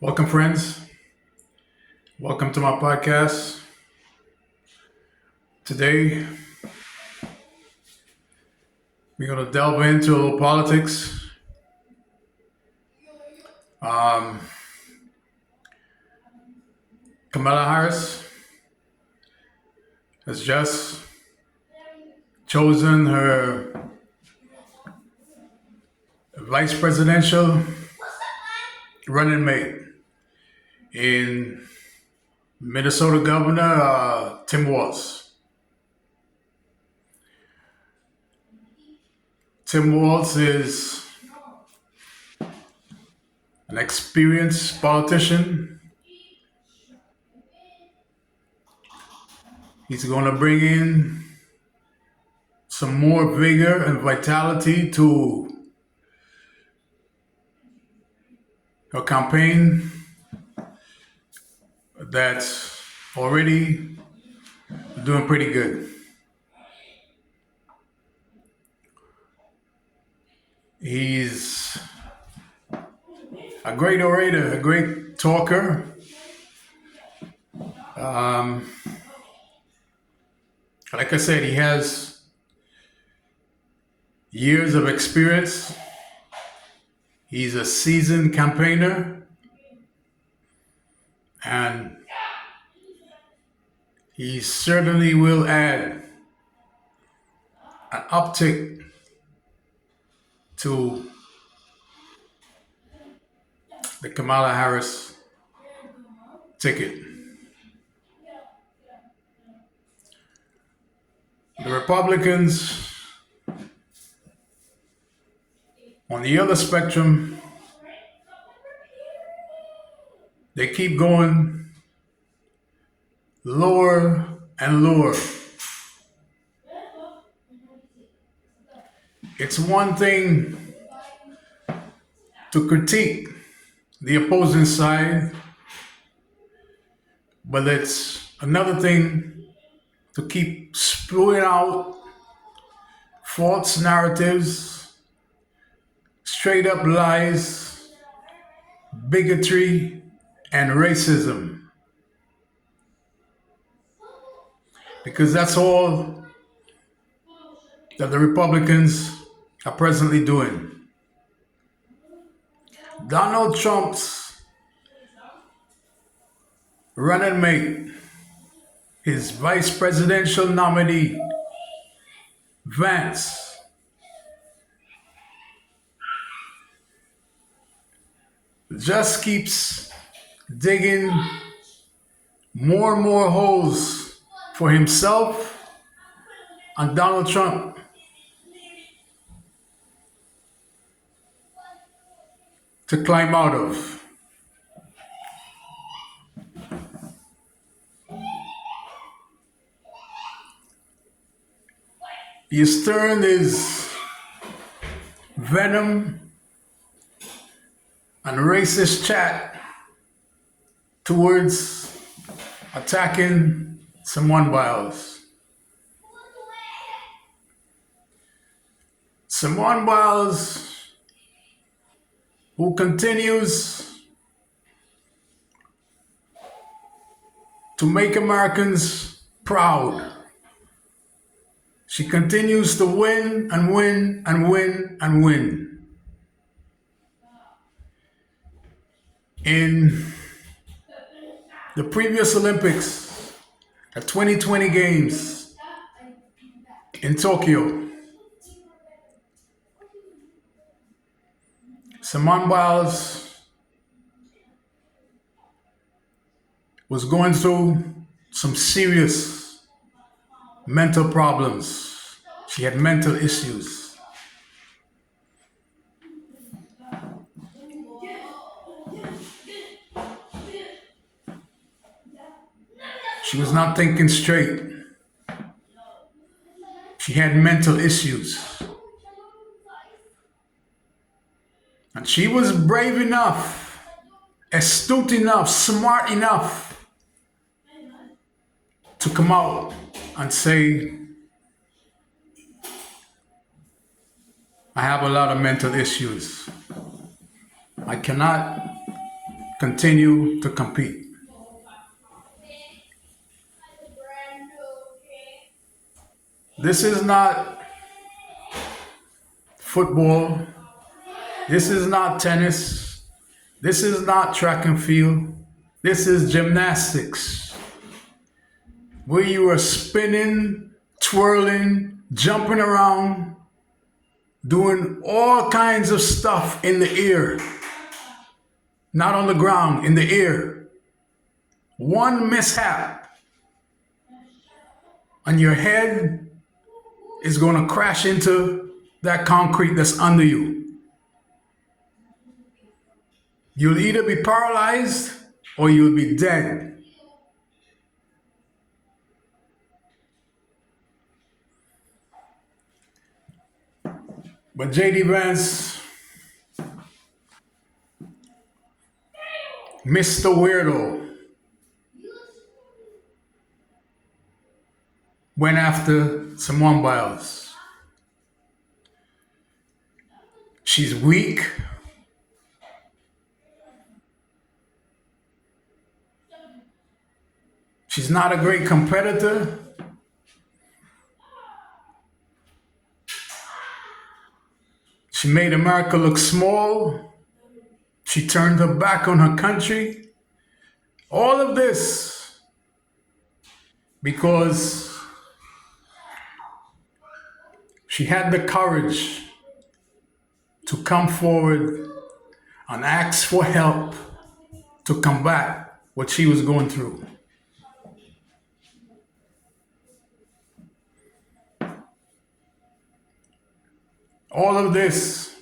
Welcome, friends. Welcome to my podcast. Today, we're going to delve into a little politics. Um, Kamala Harris has just chosen her vice presidential running mate in Minnesota Governor Tim Waltz. Tim Waltz is an experienced politician. He's going to bring in some more vigor and vitality to her campaign that's already doing pretty good. He's a great orator, a great talker. Like I said, he has years of experience. He's a seasoned campaigner, and he certainly will add an uptick to the Kamala Harris ticket. The Republicans on the other spectrum, they keep going lower and lower. It's one thing to critique the opposing side, but it's another thing to keep spewing out false narratives, straight up lies, bigotry, and racism. Because that's all that the Republicans are presently doing. Donald Trump's running mate, his vice presidential nominee, Vance, just keeps digging more and more holes for himself and Donald Trump to climb out of. He's turned his venom and racist chat towards attacking Simone Biles. Simone Biles, who continues to make Americans proud. She continues to win and win and win and win. In the previous Olympics, the 2020 Games in Tokyo, Simone Biles was going through some serious mental problems. She had mental issues. She was not thinking straight. She had mental issues. And she was brave enough, astute enough, smart enough to come out and say, I have a lot of mental issues. I cannot continue to compete. This is not football. This is not tennis. This is not track and field. This is gymnastics, where you are spinning, twirling, jumping around, doing all kinds of stuff in the air, not on the ground, in the air. One mishap, and your head is going to crash into that concrete that's under you. You'll either be paralyzed or you'll be dead. But JD Vance, Mr. Weirdo, went after Simone Biles. She's weak. She's not a great competitor. She made America look small. She turned her back on her country. All of this because she had the courage to come forward and ask for help to combat what she was going through. All of this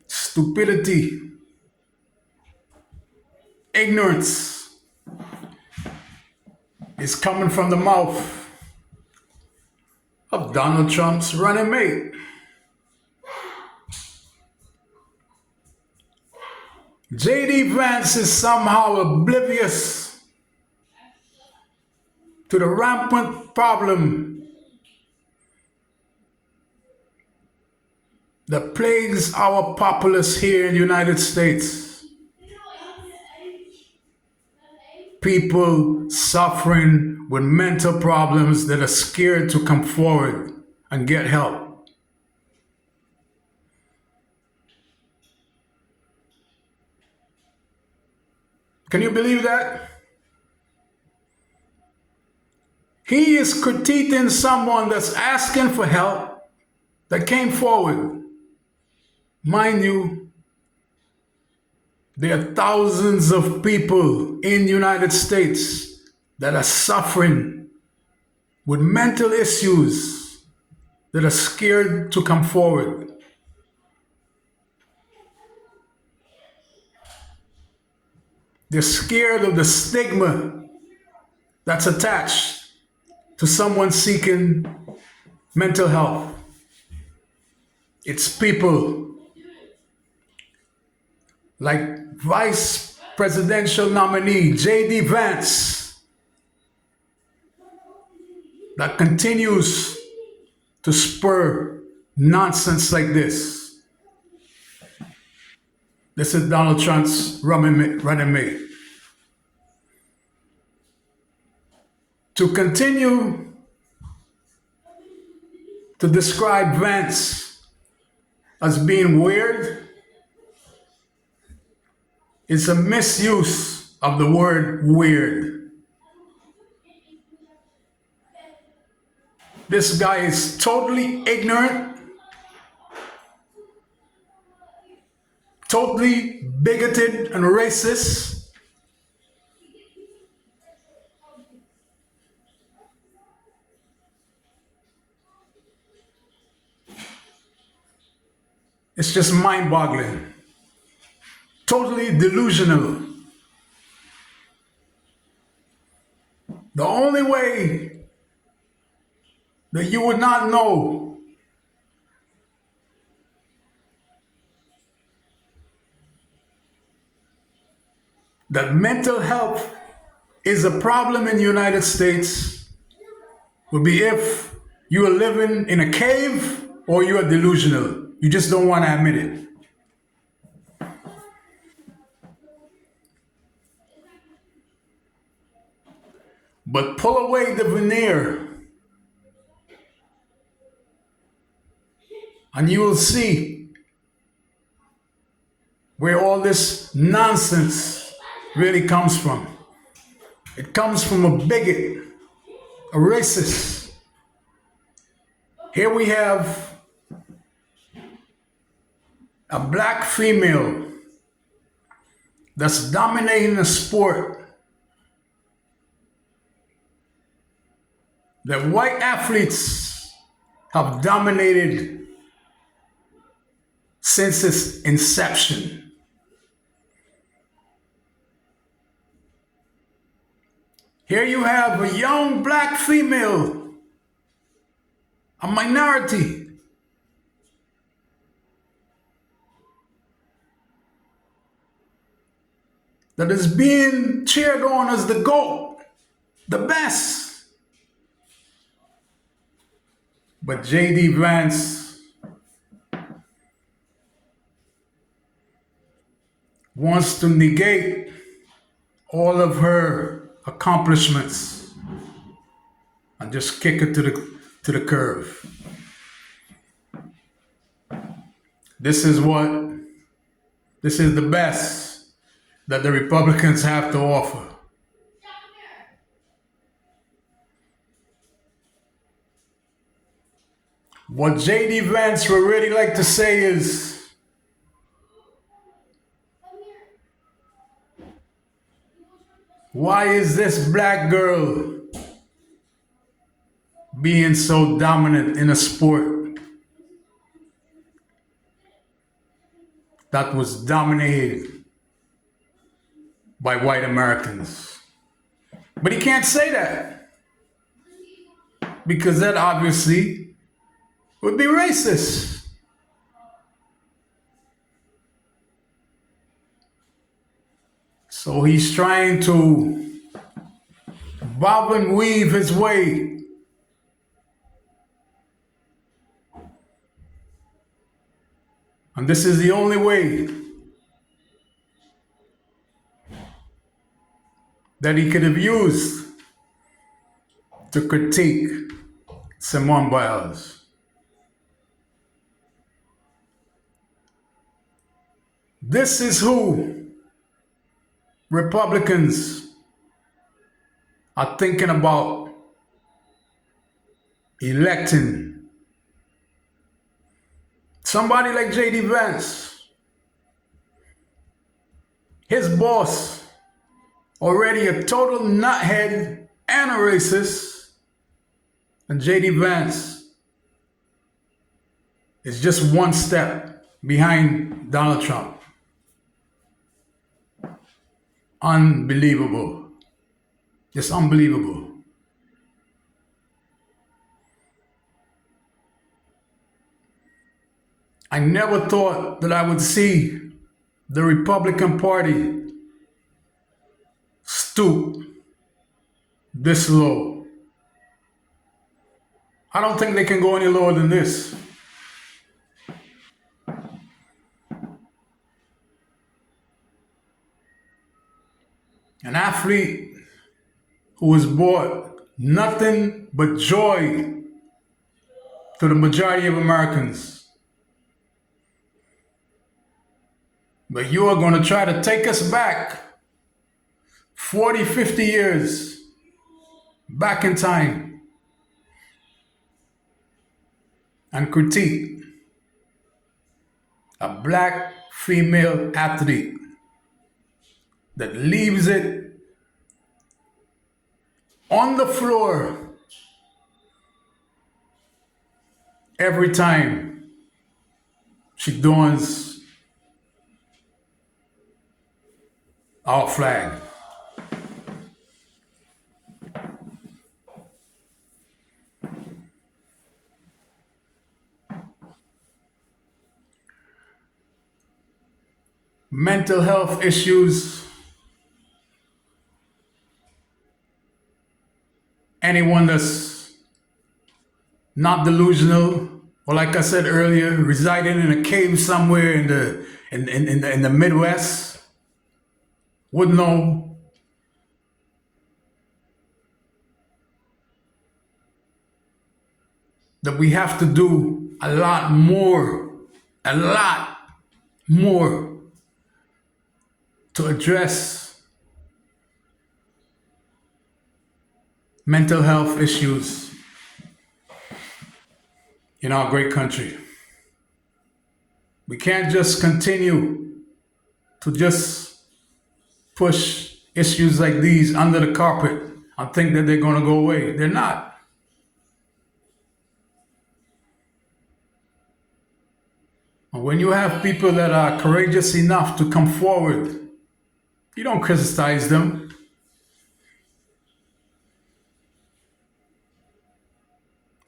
stupidity, ignorance is coming from the mouth of Donald Trump's running mate. JD Vance is somehow oblivious to the rampant problem that plagues our populace here in the United States. People suffering with mental problems that are scared to come forward and get help. Can you believe that? He is critiquing someone that's asking for help that came forward. Mind you, there are thousands of people in the United States that are suffering with mental issues that are scared to come forward. They're scared of the stigma that's attached to someone seeking mental health. It's people like Vice Presidential nominee JD Vance that continues to spur nonsense like this. This is Donald Trump's running mate. To continue to describe Vance as being weird is a misuse of the word weird. This guy is totally ignorant, totally bigoted and racist. It's just mind-boggling. Totally delusional. The only way that you would not know that mental health is a problem in the United States would be if you are living in a cave or you are delusional. You just don't want to admit it. But pull away the veneer and you will see where all this nonsense really comes from. It comes from a bigot, a racist. Here we have a black female that's dominating a sport that white athletes have dominated since its inception. Here you have a young black female, a minority, that is being cheered on as the GOAT, the best. But J.D. Vance wants to negate all of her accomplishments and just kick it to the curb. This is the best that the Republicans have to offer. What J.D. Vance would really like to say is, why is this black girl being so dominant in a sport that was dominated by white Americans? But he can't say that, because that obviously would be racist. So he's trying to bob and weave his way and this is the only way that he could have used to critique Simone Biles. This is who Republicans are thinking about electing. Somebody like J.D. Vance, his boss, already a total nuthead and a racist, and J.D. Vance is just one step behind Donald Trump. Unbelievable. Just unbelievable. I never thought that I would see the Republican Party stoop this low. I don't think they can go any lower than this. An athlete who has brought nothing but joy to the majority of Americans. But you are going to try to take us back 40, 50 years back in time and critique a black female athlete that leaves it on the floor every time she dons our flag. Mental health issues. Anyone that's not delusional, or like I said earlier, residing in a cave somewhere in the Midwest, would know that we have to do a lot more to address mental health issues in our great country. We can't just continue to just push issues like these under the carpet and think that they're going to go away. They're not. And when you have people that are courageous enough to come forward, you don't criticize them.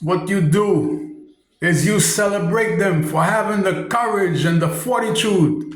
What you do is you celebrate them for having the courage and the fortitude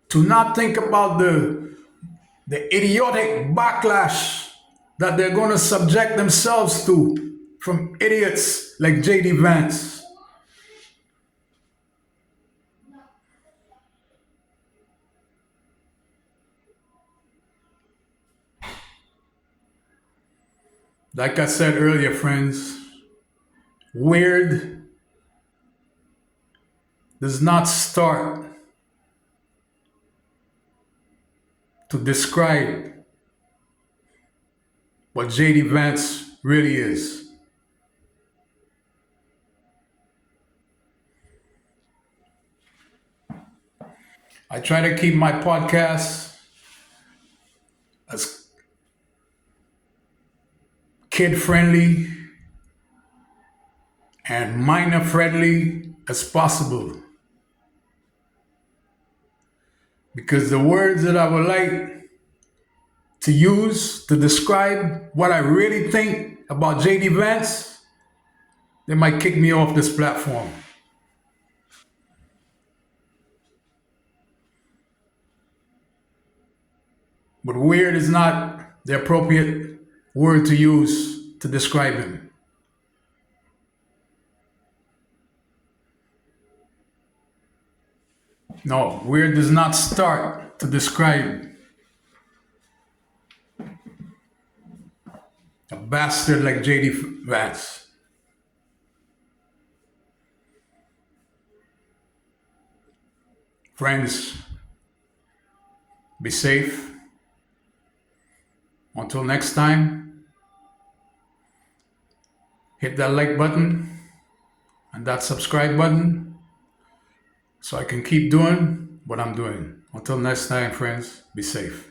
to not think about the idiotic backlash that they're going to subject themselves to from idiots like J.D. Vance. Like I said earlier, friends, weird does not start to describe what J.D. Vance really is. I try to keep my podcast as kid friendly and minor friendly as possible. Because the words that I would like to use to describe what I really think about J.D. Vance, they might kick me off this platform. But weird is not the appropriate word to use to describe him. No, weird does not start to describe a bastard like J.D. Vance. Friends, be safe. Until next time, hit that like button and that subscribe button so I can keep doing what I'm doing. Until next time, friends, be safe.